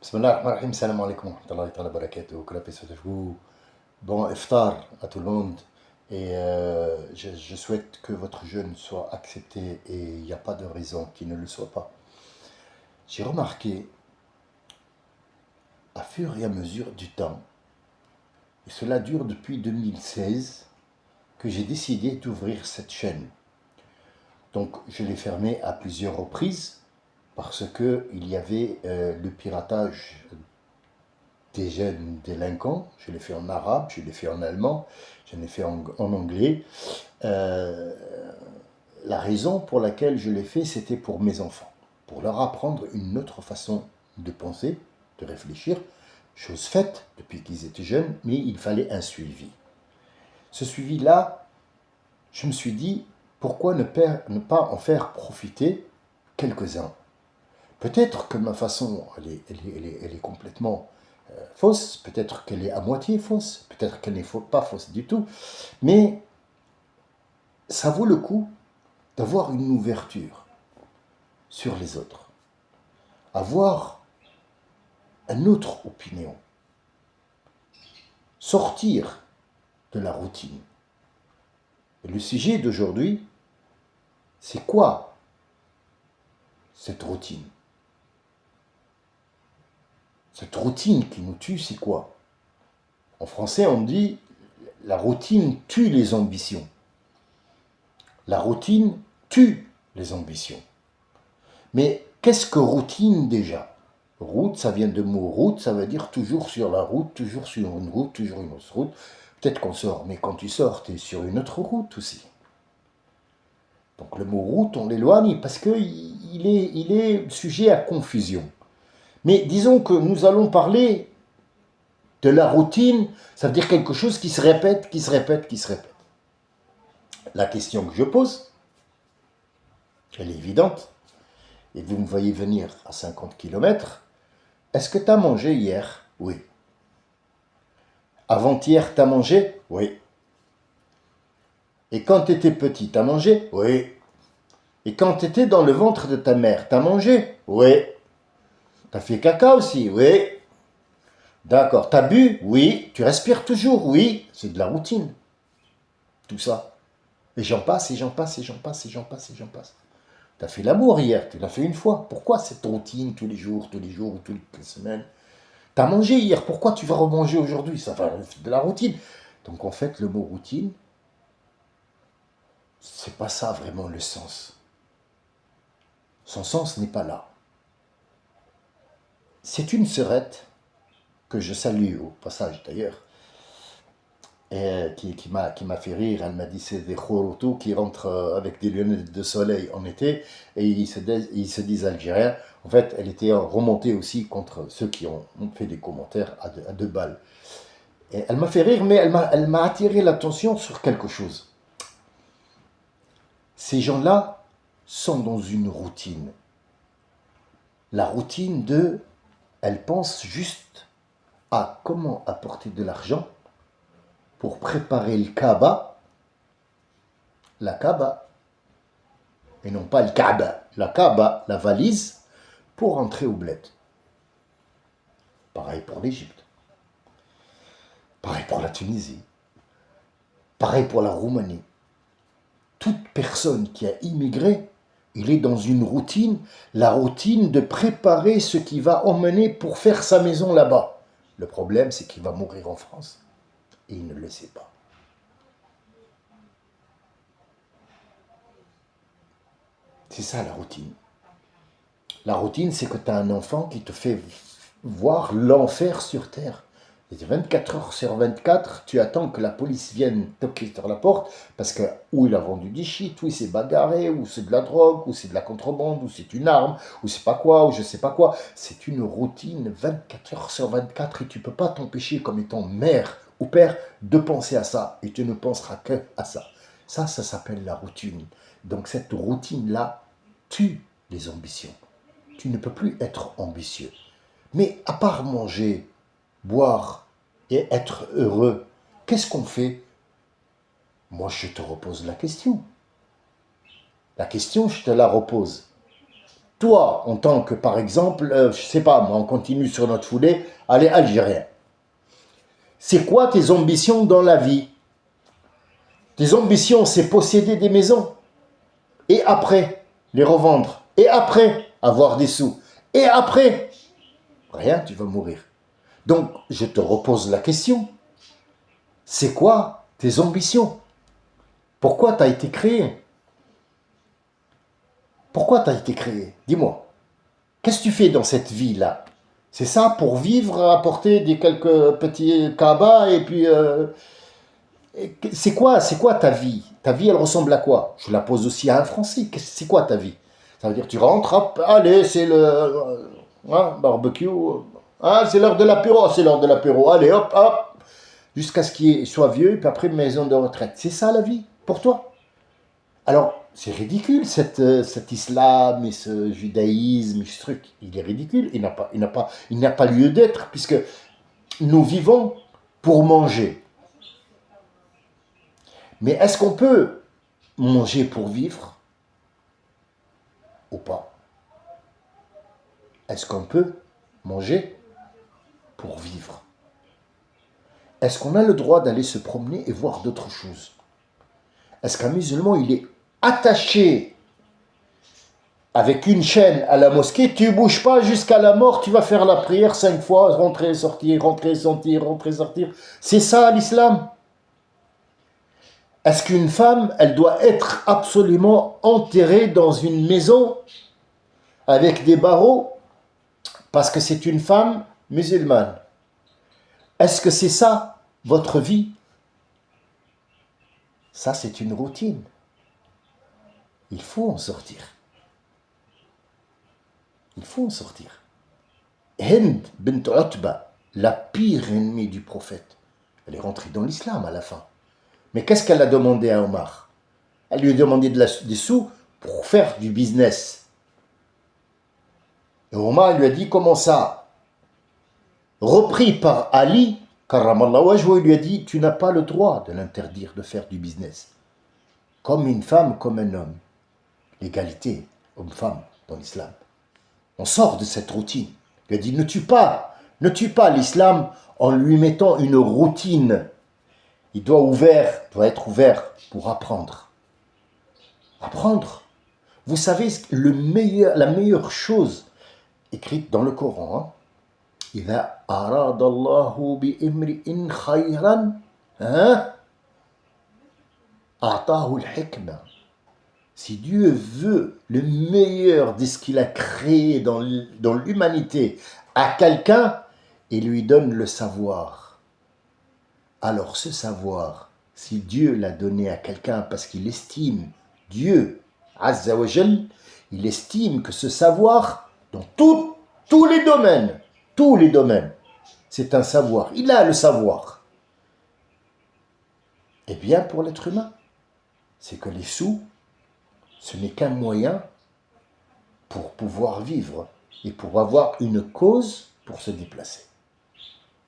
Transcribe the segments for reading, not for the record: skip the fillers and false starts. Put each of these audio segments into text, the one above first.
Bismillah ar-Rahman ar-Rahim, salam alaikum wa rahmatullahi wa barakatuh, que la paix soit avec vous. Bon iftar à tout le monde et je souhaite que votre jeûne soit accepté et il n'y a pas de raison qu'il ne le soit pas. J'ai remarqué, à fur et à mesure du temps, et cela dure depuis 2016, que j'ai décidé d'ouvrir cette chaîne. Donc je l'ai fermée à plusieurs reprises parce qu'il y avait le piratage des jeunes délinquants. Je l'ai fait en arabe, je l'ai fait en allemand, je l'ai fait en anglais. Euh, la raison pour laquelle je l'ai fait, c'était pour mes enfants, pour leur apprendre une autre façon de penser, de réfléchir, chose faite depuis qu'ils étaient jeunes, mais il fallait un suivi. Ce suivi-là, je me suis dit, pourquoi ne pas en faire profiter quelques-uns. Peut-être que ma façon, elle est complètement fausse, peut-être qu'elle est à moitié fausse, peut-être qu'elle n'est pas fausse du tout, mais ça vaut le coup d'avoir une ouverture sur les autres, avoir une autre opinion, sortir de la routine. Et le sujet d'aujourd'hui, c'est quoi cette routine? Cette routine qui nous tue, c'est quoi? En français, on dit la routine tue les ambitions. La routine tue les ambitions. Mais qu'est-ce que routine déjà? Route, ça vient de mot route, ça veut dire toujours sur la route, toujours sur une route, toujours une autre route. Peut-être qu'on sort, mais quand tu sors, tu es sur une autre route aussi. Donc le mot route, on l'éloigne parce qu'il est sujet à confusion. Mais disons que nous allons parler de la routine, ça veut dire quelque chose qui se répète, qui se répète, qui se répète. La question que je pose, elle est évidente, et vous me voyez venir à 50 km, est-ce que tu as mangé hier? Oui. Avant-hier, tu as mangé? Oui. Et quand tu étais petit, tu as mangé? Oui. Et quand tu étais dans le ventre de ta mère, tu as mangé? Oui. Tu as fait caca aussi? Oui. D'accord. Tu as bu? Oui. Tu respires toujours? Oui. C'est de la routine, tout ça. Et j'en passe, et j'en passe, et j'en passe, et j'en passe, et j'en passe. Tu as fait l'amour hier, tu l'as fait une fois. Pourquoi cette routine tous les jours, ou toutes les semaines? Tu as mangé hier, pourquoi tu vas remanger aujourd'hui? Ça va de la routine. Donc en fait, le mot routine, c'est pas ça vraiment le sens. Son sens n'est pas là. C'est une sœurette que je salue au passage d'ailleurs, et qui m'a fait rire. Elle m'a dit c'est des Khorotou qui rentrent avec des lunettes de soleil en été et ils se disent algériens. En fait, elle était remontée aussi contre ceux qui ont fait des commentaires à deux balles. Et elle m'a fait rire, mais elle m'a attiré l'attention sur quelque chose. Ces gens-là sont dans une routine. La routine de, elle pense juste à comment apporter de l'argent pour préparer le Kaaba, la Kaaba, et non pas le Kaaba, la Kaaba, la valise, pour rentrer au bled. Pareil pour l'Égypte, pareil pour la Tunisie, pareil pour la Roumanie. Toute personne qui a immigré, il est dans une routine, la routine de préparer ce qu'il va emmener pour faire sa maison là-bas. Le problème, c'est qu'il va mourir en France et il ne le sait pas. C'est ça la routine. La routine, c'est que tu as un enfant qui te fait voir l'enfer sur terre. Et 24 heures sur 24, tu attends que la police vienne toquer sur la porte parce que ou il a vendu du shit, ou il s'est bagarré, ou c'est de la drogue, ou c'est de la contrebande, ou c'est une arme, ou c'est pas quoi, ou je sais pas quoi. C'est une routine 24 heures sur 24 et tu peux pas t'empêcher comme étant mère ou père de penser à ça et tu ne penseras que à ça. Ça s'appelle la routine. Donc cette routine-là tue les ambitions. Tu ne peux plus être ambitieux. Mais à part manger, boire et être heureux, qu'est-ce qu'on fait? Moi, je te repose la question. La question, je te la repose. Toi, en tant que, par exemple, je sais pas, moi, on continue sur notre foulée, allez, Algérien. C'est quoi tes ambitions dans la vie? Tes ambitions, c'est posséder des maisons. Et après, les revendre. Et après, avoir des sous. Et après, rien, tu vas mourir. Donc, je te repose la question. C'est quoi tes ambitions? Pourquoi tu as été créé? Pourquoi tu as été créé? Dis-moi. Qu'est-ce que tu fais dans cette vie-là? C'est ça pour vivre, apporter des quelques petits cabas et puis... c'est quoi ta vie? Ta vie, elle ressemble à quoi? Je la pose aussi à un Français. C'est quoi ta vie? Ça veut dire tu rentres, hop, allez, c'est le barbecue. Ah, c'est l'heure de l'apéro, c'est l'heure de l'apéro. Allez, hop, hop. Jusqu'à ce qu'il soit vieux, et puis après, maison de retraite. C'est ça la vie, pour toi? Alors, c'est ridicule, cet islam et ce judaïsme et ce truc. Il est ridicule, il n'a pas lieu d'être, puisque nous vivons pour manger. Mais est-ce qu'on peut manger pour vivre ou pas? Est-ce qu'on peut manger pour vivre? Est-ce qu'on a le droit d'aller se promener et voir d'autres choses? Est-ce qu'un musulman, il est attaché avec une chaîne à la mosquée, tu ne bouges pas jusqu'à la mort, tu vas faire la prière 5 fois, rentrer, sortir, rentrer, sortir, rentrer, sortir. C'est ça l'islam. Est-ce qu'une femme, elle doit être absolument enterrée dans une maison avec des barreaux parce que c'est une femme musulmane? Est-ce que c'est ça votre vie? Ça, c'est une routine. Il faut en sortir. Il faut en sortir. Hind bint Utba, la pire ennemie du prophète, elle est rentrée dans l'islam à la fin. Mais qu'est-ce qu'elle a demandé à Omar? Elle lui a demandé des sous pour faire du business. Et Omar lui a dit, comment ça? Repris par Ali, Karramallahu wajhu, il lui a dit, tu n'as pas le droit de l'interdire de faire du business. Comme une femme, comme un homme. L'égalité homme-femme dans l'islam. On sort de cette routine. Il a dit, ne tue pas l'islam en lui mettant une routine. Il doit être ouvert pour apprendre. Apprendre. Vous savez, la meilleure chose écrite dans le Coran, hein? إذا أراد الله بامرئ خيرا أعطاه الحكمة. Si Dieu veut le meilleur de ce qu'il a créé dans l'humanité à quelqu'un, il lui donne le savoir. Alors ce savoir, si Dieu l'a donné à quelqu'un parce qu'il estime Dieu, Azza wa Jal, il estime que ce savoir, dans tous les domaines, c'est un savoir. Il a le savoir. Et bien pour l'être humain, c'est que les sous, ce n'est qu'un moyen pour pouvoir vivre et pour avoir une cause pour se déplacer.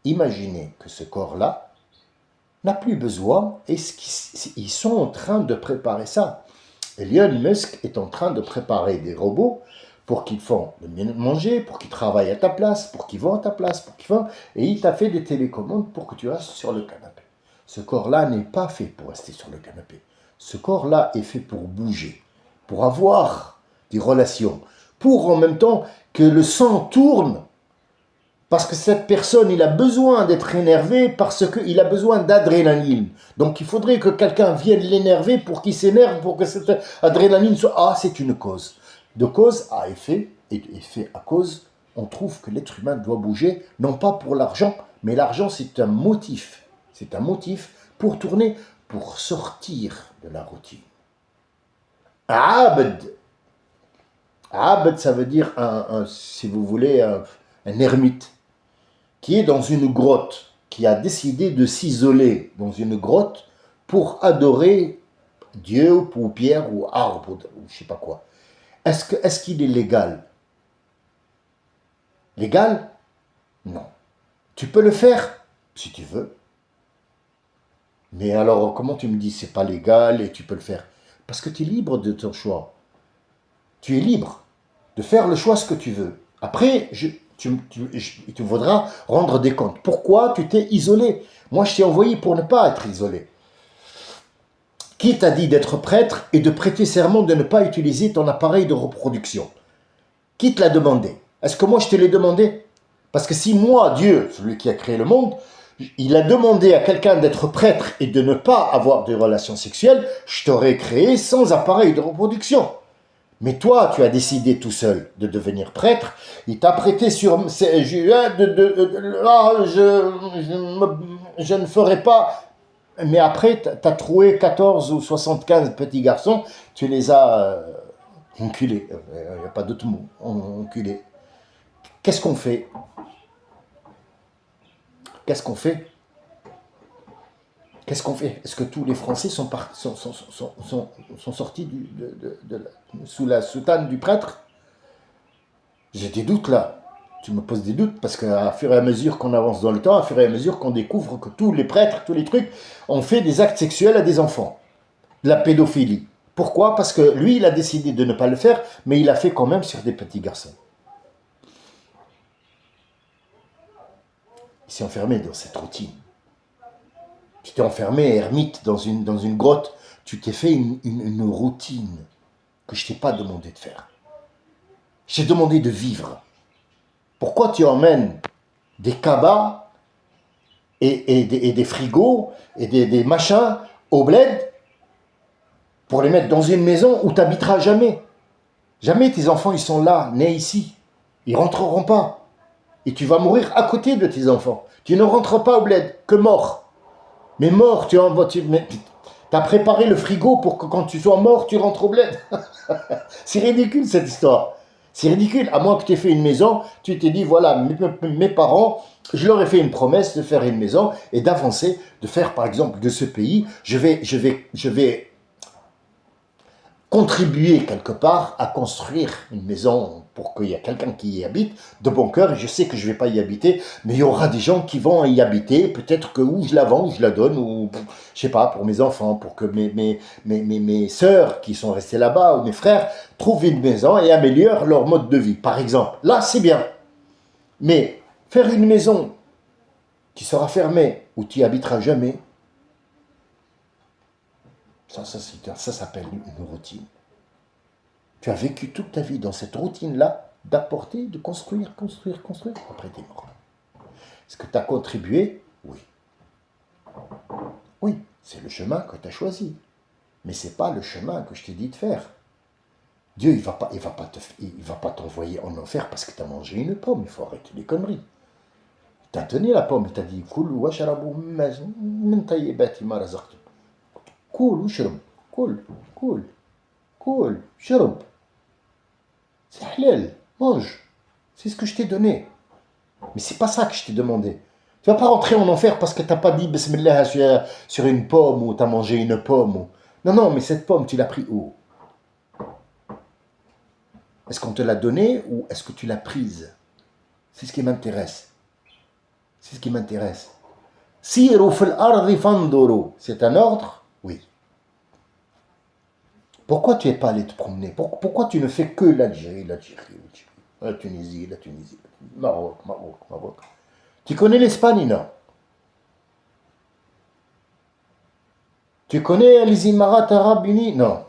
Imaginez que ce corps-là n'a plus besoin et ils sont en train de préparer ça. Elon Musk est en train de préparer des robots pour qu'ils font de manger, pour qu'ils travaillent à ta place, pour qu'ils vont à ta place, et il t'a fait des télécommandes pour que tu restes sur le canapé. Ce corps-là n'est pas fait pour rester sur le canapé. Ce corps-là est fait pour bouger, pour avoir des relations, pour en même temps que le sang tourne, parce que cette personne, il a besoin d'être énervé parce qu'il a besoin d'adrénaline. Donc il faudrait que quelqu'un vienne l'énerver pour qu'il s'énerve, pour que cette adrénaline soit... Ah, c'est une cause. De cause à effet, et effet à cause, on trouve que l'être humain doit bouger, non pas pour l'argent, mais l'argent c'est un motif. C'est un motif pour tourner, pour sortir de la routine. Abd. Abd, ça veut dire, si vous voulez, un ermite qui est dans une grotte, qui a décidé de s'isoler dans une grotte pour adorer Dieu ou pierre ou arbre ou je ne sais pas quoi. Est-ce qu'il est légal? Légal? Non. Tu peux le faire si tu veux. Mais alors, comment tu me dis c'est pas légal et tu peux le faire? Parce que tu es libre de ton choix. Tu es libre. de faire le choix ce que tu veux. Après, il te faudra rendre des comptes. Pourquoi tu t'es isolé? Moi, je t'ai envoyé pour ne pas être isolé. Qui t'a dit d'être prêtre et de prêter serment de ne pas utiliser ton appareil de reproduction? Qui te l'a demandé? Est-ce que moi je te l'ai demandé? Parce que si moi, Dieu, celui qui a créé le monde, il a demandé à quelqu'un d'être prêtre et de ne pas avoir de relations sexuelles, je t'aurais créé sans appareil de reproduction. Mais toi, tu as décidé tout seul de devenir prêtre, il t'a prêté sur... Je ne ferai pas... Mais après, tu as trouvé 14 ou 75 petits garçons, tu les as enculés. Il n'y a pas d'autre mot, enculés. Qu'est-ce qu'on fait? Qu'est-ce qu'on fait? Qu'est-ce qu'on fait? Est-ce que tous les Français sont sortis sous la soutane du prêtre? J'ai des doutes là. Tu me poses des doutes parce qu'à fur et à mesure qu'on avance dans le temps, à fur et à mesure qu'on découvre que tous les prêtres, tous les trucs, ont fait des actes sexuels à des enfants. De la pédophilie. Pourquoi? Parce que lui, il a décidé de ne pas le faire, mais il l'a fait quand même sur des petits garçons. Il s'est enfermé dans cette routine. Tu t'es enfermé, ermite, dans une grotte. Tu t'es fait une routine que je ne t'ai pas demandé de faire. J'ai demandé de vivre. Pourquoi tu emmènes des cabas et des frigos et des machins au bled pour les mettre dans une maison où tu n'habiteras jamais? Jamais tes enfants, ils sont là, nés ici. Ils ne rentreront pas. Et tu vas mourir à côté de tes enfants. Tu ne rentres pas au bled, que mort. Mais mort, tu as préparé le frigo pour que quand tu sois mort, tu rentres au bled. C'est ridicule cette histoire. C'est ridicule. À moins que tu aies fait une maison, tu t'es dit, voilà, mes parents, je leur ai fait une promesse de faire une maison et d'avancer, de faire par exemple de ce pays, je vais contribuer quelque part à construire une maison pour qu'il y ait quelqu'un qui y habite de bon cœur, et je sais que je ne vais pas y habiter, mais il y aura des gens qui vont y habiter, peut-être que ou je la vends, ou je la donne, ou je sais pas, pour mes enfants, pour que mes sœurs qui sont restées là-bas, ou mes frères, trouvent une maison et améliorent leur mode de vie, par exemple. Là, c'est bien. Mais faire une maison qui sera fermée, où tu y habiteras jamais, ça s'appelle une routine. Tu as vécu toute ta vie dans cette routine-là, d'apporter, de construire. Après, tu es mort. Est-ce que tu as contribué? Oui. Oui, c'est le chemin que tu as choisi. Mais ce n'est pas le chemin que je t'ai dit de faire. Dieu, il va pas t'envoyer en enfer parce que tu as mangé une pomme. Il faut arrêter les conneries. Il t'a donné la pomme, il t'a dit Koul washrabu min tayyibati ma razaqtum. Koul washrab. Koul, shrab. C'est halal, mange. C'est ce que je t'ai donné. Mais c'est pas ça que je t'ai demandé. Tu vas pas rentrer en enfer parce que t'as pas dit Bismillah sur une pomme ou t'as mangé une pomme. Non, non, mais cette pomme, tu l'as pris où? Est-ce qu'on te l'a donnée ou est-ce que tu l'as prise? C'est ce qui m'intéresse. C'est ce qui m'intéresse. Siru fil ardi fanduru. C'est un ordre? Oui. Pourquoi tu n'es pas allé te promener? Pourquoi tu ne fais que l'Algérie, la Tunisie, Maroc. Tu connais l'Espagne, non? Tu connais les Émirats Arabes Unis? Non.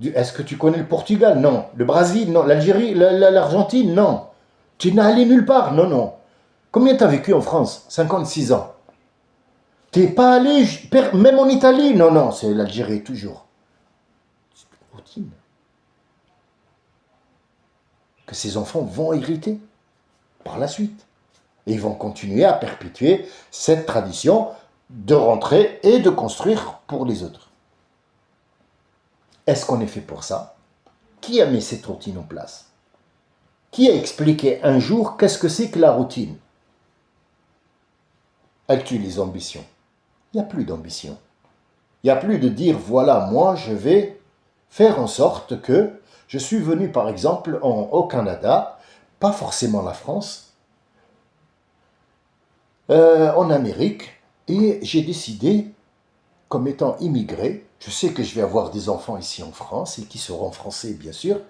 Est-ce que tu connais le Portugal? Non. Le Brésil? Non. L'Algérie? L'Argentine? Non. Tu n'es allé nulle part? Non, non. Combien tu as vécu en France? 56 ans. Tu n'es pas allé, même en Italie? Non, non, c'est l'Algérie, toujours. C'est une routine. Que ces enfants vont hériter par la suite. Et ils vont continuer à perpétuer cette tradition de rentrer et de construire pour les autres. Est-ce qu'on est fait pour ça? Qui a mis cette routine en place? Qui a expliqué un jour qu'est-ce que c'est que la routine? Elle tue les ambitions. Il n'y a plus d'ambition. Il n'y a plus de dire, voilà, moi, je vais faire en sorte que je suis venu, par exemple, au Canada, pas forcément la France, en Amérique, et j'ai décidé, comme étant immigré, je sais que je vais avoir des enfants ici en France, et qui seront français, bien sûr,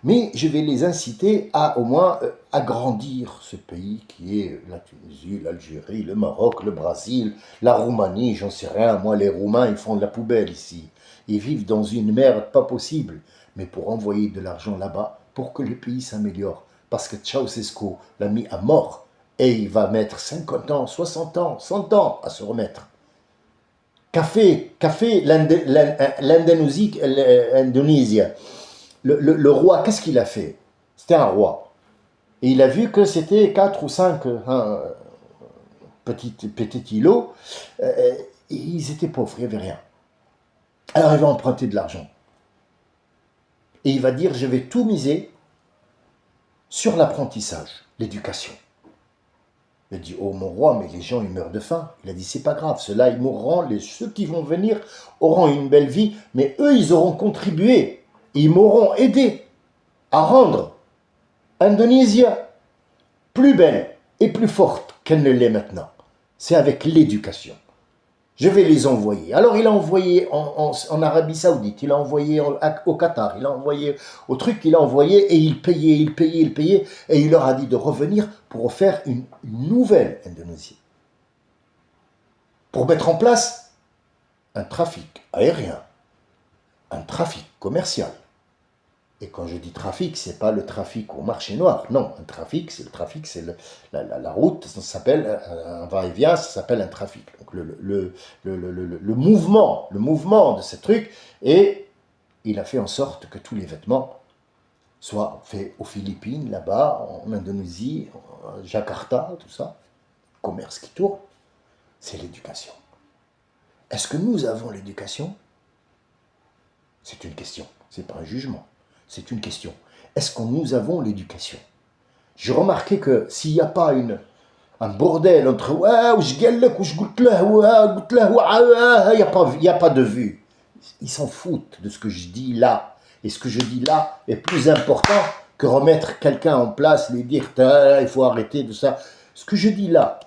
Mais je vais les inciter à au moins agrandir ce pays qui est la Tunisie, l'Algérie, le Maroc, le Brésil, la Roumanie, j'en sais rien. Moi, les Roumains, ils font de la poubelle ici. Ils vivent dans une merde pas possible. Mais pour envoyer de l'argent là-bas, pour que le pays s'améliore. Parce que Ceausescu l'a mis à mort. Et il va mettre 50 ans, 60 ans, 100 ans à se remettre. Café l'Indonésie, le roi, qu'est-ce qu'il a fait? C'était un roi. Et il a vu que c'était 4 ou 5 petits îlots. Et ils étaient pauvres, il n'y avait rien. Alors il va emprunter de l'argent. Et il va dire, je vais tout miser sur l'apprentissage, l'éducation. Il a dit, oh mon roi, mais les gens, ils meurent de faim. Il a dit, c'est pas grave, ceux-là, ils mourront, ceux qui vont venir auront une belle vie, mais eux, ils auront contribué, ils m'auront aidé à rendre Indonésie plus belle et plus forte qu'elle ne l'est maintenant. C'est avec l'éducation. Je vais les envoyer. Alors il a envoyé en Arabie Saoudite, il a envoyé au Qatar, il a envoyé au truc, il a envoyé et il payait, et il leur a dit de revenir pour faire une nouvelle Indonésie. Pour mettre en place un trafic aérien, un trafic commercial. Et quand je dis trafic, c'est pas le trafic au marché noir. Non, un trafic, c'est la route, ça s'appelle un va-et-vient, ça s'appelle un trafic. Donc le mouvement de ce truc, et il a fait en sorte que tous les vêtements soient faits aux Philippines, là-bas, en Indonésie, en Jakarta, tout ça. Commerce qui tourne, c'est l'éducation. Est-ce que nous avons l'éducation? C'est une question, c'est pas un jugement. C'est une question. Est-ce que nous avons l'éducation? J'ai remarqué que s'il n'y a pas un bordel entre il n'y a pas de vue. Ils s'en foutent de ce que je dis là. Et ce que je dis là est plus important que remettre quelqu'un en place, lui dire il faut arrêter de ça. Ce que je dis là,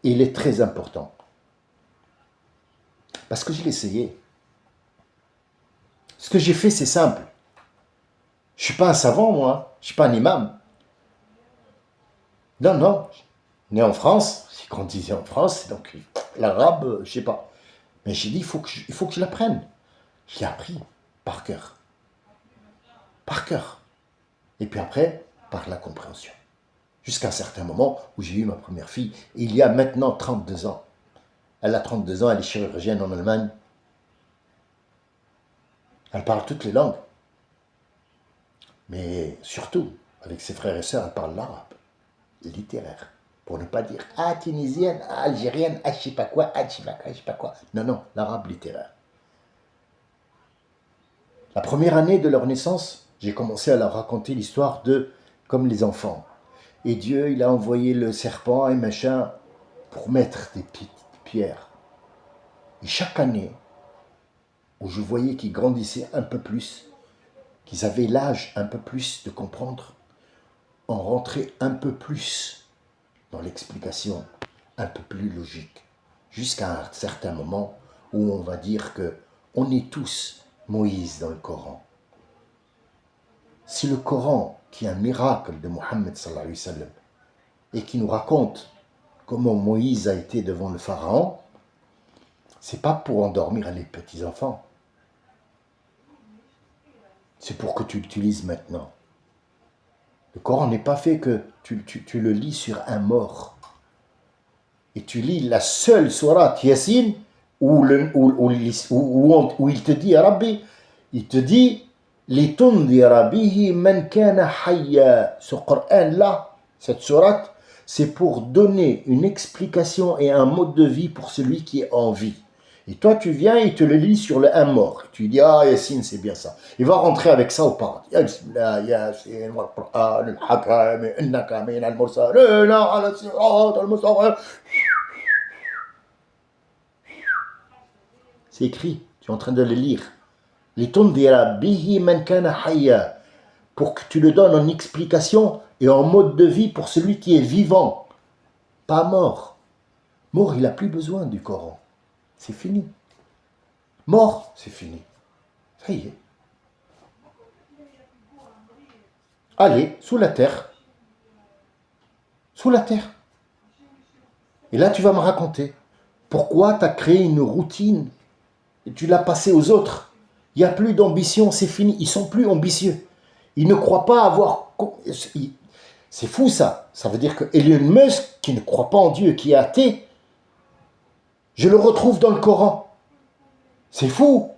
il est très important. Parce que je l'ai essayé. Ce que j'ai fait, c'est simple. Je ne suis pas un savant, moi. Je ne suis pas un imam. Non, non. Né en France, j'ai grandi en France, donc l'arabe, je ne sais pas. Mais j'ai dit, il faut que je l'apprenne. Je l'ai appris par cœur. Par cœur. Et puis après, par la compréhension. Jusqu'à un certain moment où j'ai eu ma première fille, il y a maintenant 32 ans. Elle a 32 ans, elle est chirurgienne en Allemagne. Elle parle toutes les langues. Mais surtout, avec ses frères et sœurs, elle parle l'arabe. Littéraire. Pour ne pas dire tunisienne, algérienne, je sais pas quoi, je sais pas quoi. Non, non, l'arabe littéraire. La première année de leur naissance, j'ai commencé à leur raconter l'histoire de comme les enfants. Et Dieu, il a envoyé le serpent et machin pour mettre des petites pierres. Et chaque année, où je voyais qu'ils grandissaient un peu plus, qu'ils avaient l'âge un peu plus de comprendre, on rentrait un peu plus dans l'explication, un peu plus logique, jusqu'à un certain moment où on va dire que on est tous Moïse dans le Coran. Si le Coran, qui est un miracle de Mohammed sallallahu alayhi wa sallam, et qui nous raconte comment Moïse a été devant le pharaon, c'est pas pour endormir les petits enfants. C'est pour que tu l'utilises maintenant. Le Coran n'est pas fait que tu le lis sur un mort. Et tu lis la seule sourate Yassine où il te dit, Rabbi, il te dit, litundira bihi man kana hayya. Ce Coran-là, cette sourate, c'est pour donner une explication et un mode de vie pour celui qui est en vie. Et toi, tu viens et tu le lis sur le un mort. Tu dis, Yassine, c'est bien ça. Il va rentrer avec ça au paradis. C'est écrit, tu es en train de le lire. Pour que tu le donnes en explication et en mode de vie pour celui qui est vivant, pas mort. Mort, il n'a plus besoin du Coran. C'est fini. Mort, c'est fini. Ça y est. aller sous la terre. Sous la terre. Et là, tu vas me raconter pourquoi tu as créé une routine et tu l'as passée aux autres. Il n'y a plus d'ambition, c'est fini. Ils sont plus ambitieux. Ils ne croient pas avoir... C'est fou ça. Ça veut dire que Elon Musk, qui ne croit pas en Dieu, qui est athée, je le retrouve dans le Coran. C'est fou.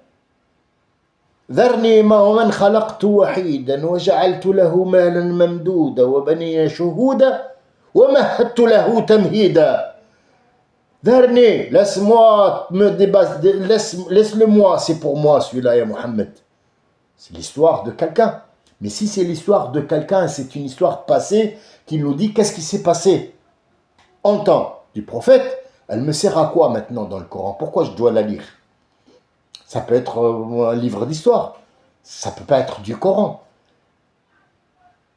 ذرني ومن خلقت وحيدا وجعلت له مالا ممدودا وبنين شهودا ومهدت له تمهيدا. ذرني, laisse-moi me débattre, laisse-le-moi, c'est pour moi celui-là, ya Mohammed. C'est l'histoire de quelqu'un. Mais si c'est l'histoire de quelqu'un, c'est une histoire passée qui nous dit qu'est-ce qui s'est passé en temps du prophète, elle me sert à quoi maintenant dans le Coran? Pourquoi je dois la lire? Ça peut être un livre d'histoire, ça ne peut pas être du Coran.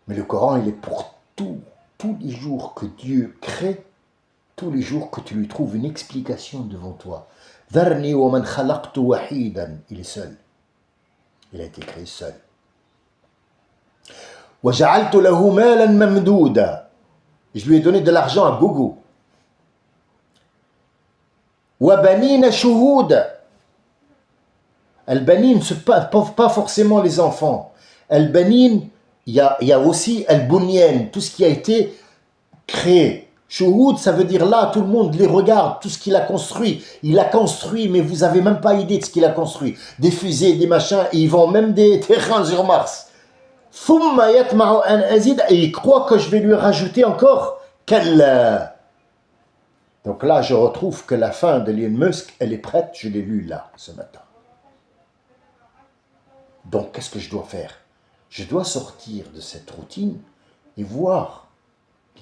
Mais le Coran, il est pour tous les jours que Dieu crée, tous les jours que tu lui trouves une explication devant toi. Dharni wa man khalaqtu wahidan, il est seul. Il a été créé seul. Wa ja'altu lahu malan mamdouda. Je lui ai donné de l'argent à gogo. Wa banina shuhuda. Al-Banin, ce pas forcément les enfants. Al-Banin, il y a aussi Al-Bunyan, tout ce qui a été créé. Shuhud, ça veut dire là, tout le monde les regarde, tout ce qu'il a construit. Il a construit, mais vous n'avez même pas idée de ce qu'il a construit. Des fusées, des machins, et ils vendent même des terrains sur Mars. Et il croit que je vais lui rajouter encore. Donc là, je retrouve que la fin de Elon Musk, elle est prête, je l'ai lue là, ce matin. Donc, qu'est-ce que je dois faire? Je dois sortir de cette routine et voir,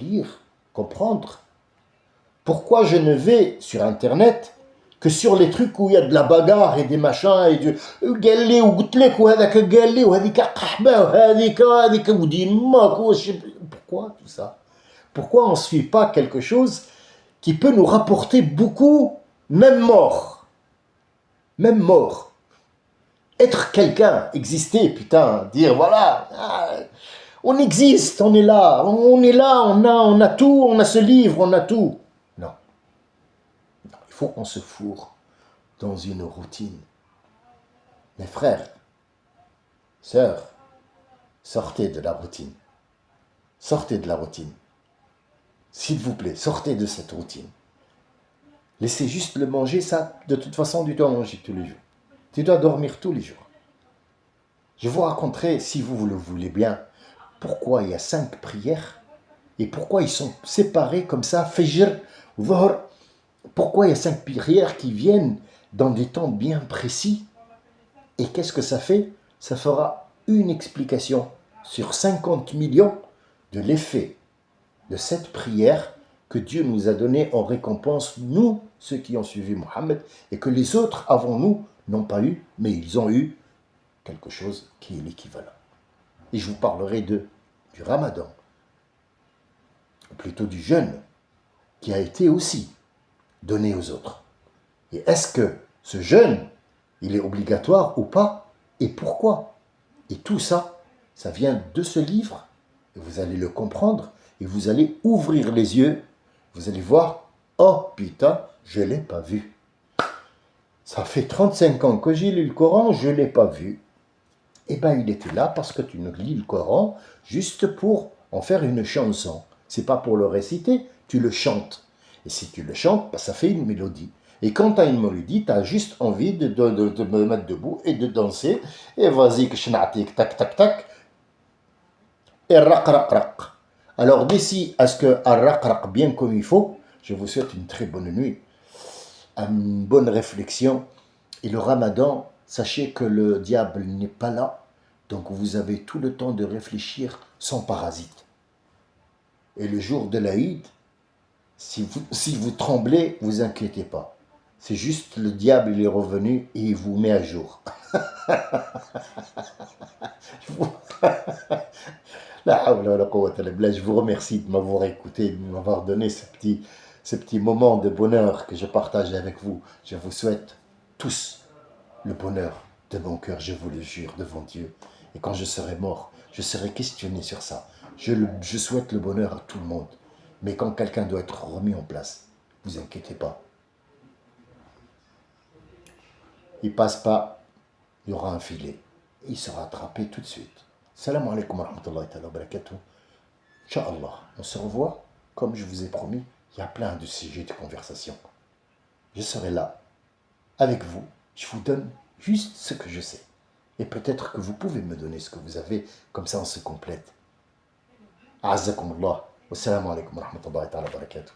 lire, comprendre. Pourquoi je ne vais sur Internet que sur les trucs où il y a de la bagarre et des machins et du galé ou goutlek ou hadak galé ou hadik qahba ou hadik moudinmak ou pourquoi tout ça? Pourquoi on ne suit pas quelque chose qui peut nous rapporter beaucoup, même mort? Même mort. Être quelqu'un, exister, putain, dire voilà, on existe, on est là, on a tout, on a ce livre, on a tout. Non. Il faut qu'on se fourre dans une routine. Mes frères, sœurs, sortez de la routine. Sortez de la routine. S'il vous plaît, sortez de cette routine. Laissez juste le manger, ça, de toute façon, tu dois manger tous les jours. Tu dois dormir tous les jours. Je vous raconterai, si vous le voulez bien, pourquoi il y a 5 prières et pourquoi ils sont séparés comme ça, Fajr, Dhuhr. Pourquoi il y a 5 prières qui viennent dans des temps bien précis. Et qu'est-ce que ça fait? Ça fera une explication sur 50 millions de l'effet de cette prière que Dieu nous a donné en récompense, nous, ceux qui ont suivi Mohammed, et que les autres avant nous n'ont pas eu, mais ils ont eu quelque chose qui est l'équivalent. Et je vous parlerai du Ramadan, ou plutôt du jeûne, qui a été aussi donné aux autres. Et est-ce que ce jeûne, il est obligatoire ou pas? Et pourquoi? Et tout ça, ça vient de ce livre, et vous allez le comprendre, et vous allez ouvrir les yeux, vous allez voir, oh putain, je ne l'ai pas vu. Ça fait 35 ans que j'ai lu le Coran, je ne l'ai pas vu. Eh bien, il était là parce que tu ne lis le Coran juste pour en faire une chanson. C'est pas pour le réciter, tu le chantes. Et si tu le chantes, ben, ça fait une mélodie. Et quand tu as une mélodie, tu as juste envie de me mettre debout et de danser. Et vas-y, que je n'atique, tac, tac, tac. Et raq, raq, raq. Alors, d'ici à ce que raq, raq bien comme il faut, je vous souhaite une très bonne nuit, une bonne réflexion. Et le Ramadan, sachez que le diable n'est pas là. Donc, vous avez tout le temps de réfléchir sans parasite. Et le jour de l'Aïd, si vous tremblez, vous inquiétez pas. C'est juste le diable, il est revenu et il vous met à jour. Je vous remercie de m'avoir écouté, de m'avoir donné ce petit moment de bonheur que je partage avec vous. Je vous souhaite tous le bonheur de mon cœur, je vous le jure devant Dieu. Et quand je serai mort, je serai questionné sur ça. Je souhaite le bonheur à tout le monde. Mais quand quelqu'un doit être remis en place, ne vous inquiétez pas. Il passe pas, il y aura un filet. Il sera attrapé tout de suite. Salam alaikum wa rahmatullahi wa barakatuh. Inch'Allah, on se revoit. Comme je vous ai promis, il y a plein de sujets de conversation. Je serai là, avec vous. Je vous donne juste ce que je sais. Et peut-être que vous pouvez me donner ce que vous avez. Comme ça, on se complète. A'azzakumullah. Wassalamu alaikum wa rahmatullahi wa barakatuh.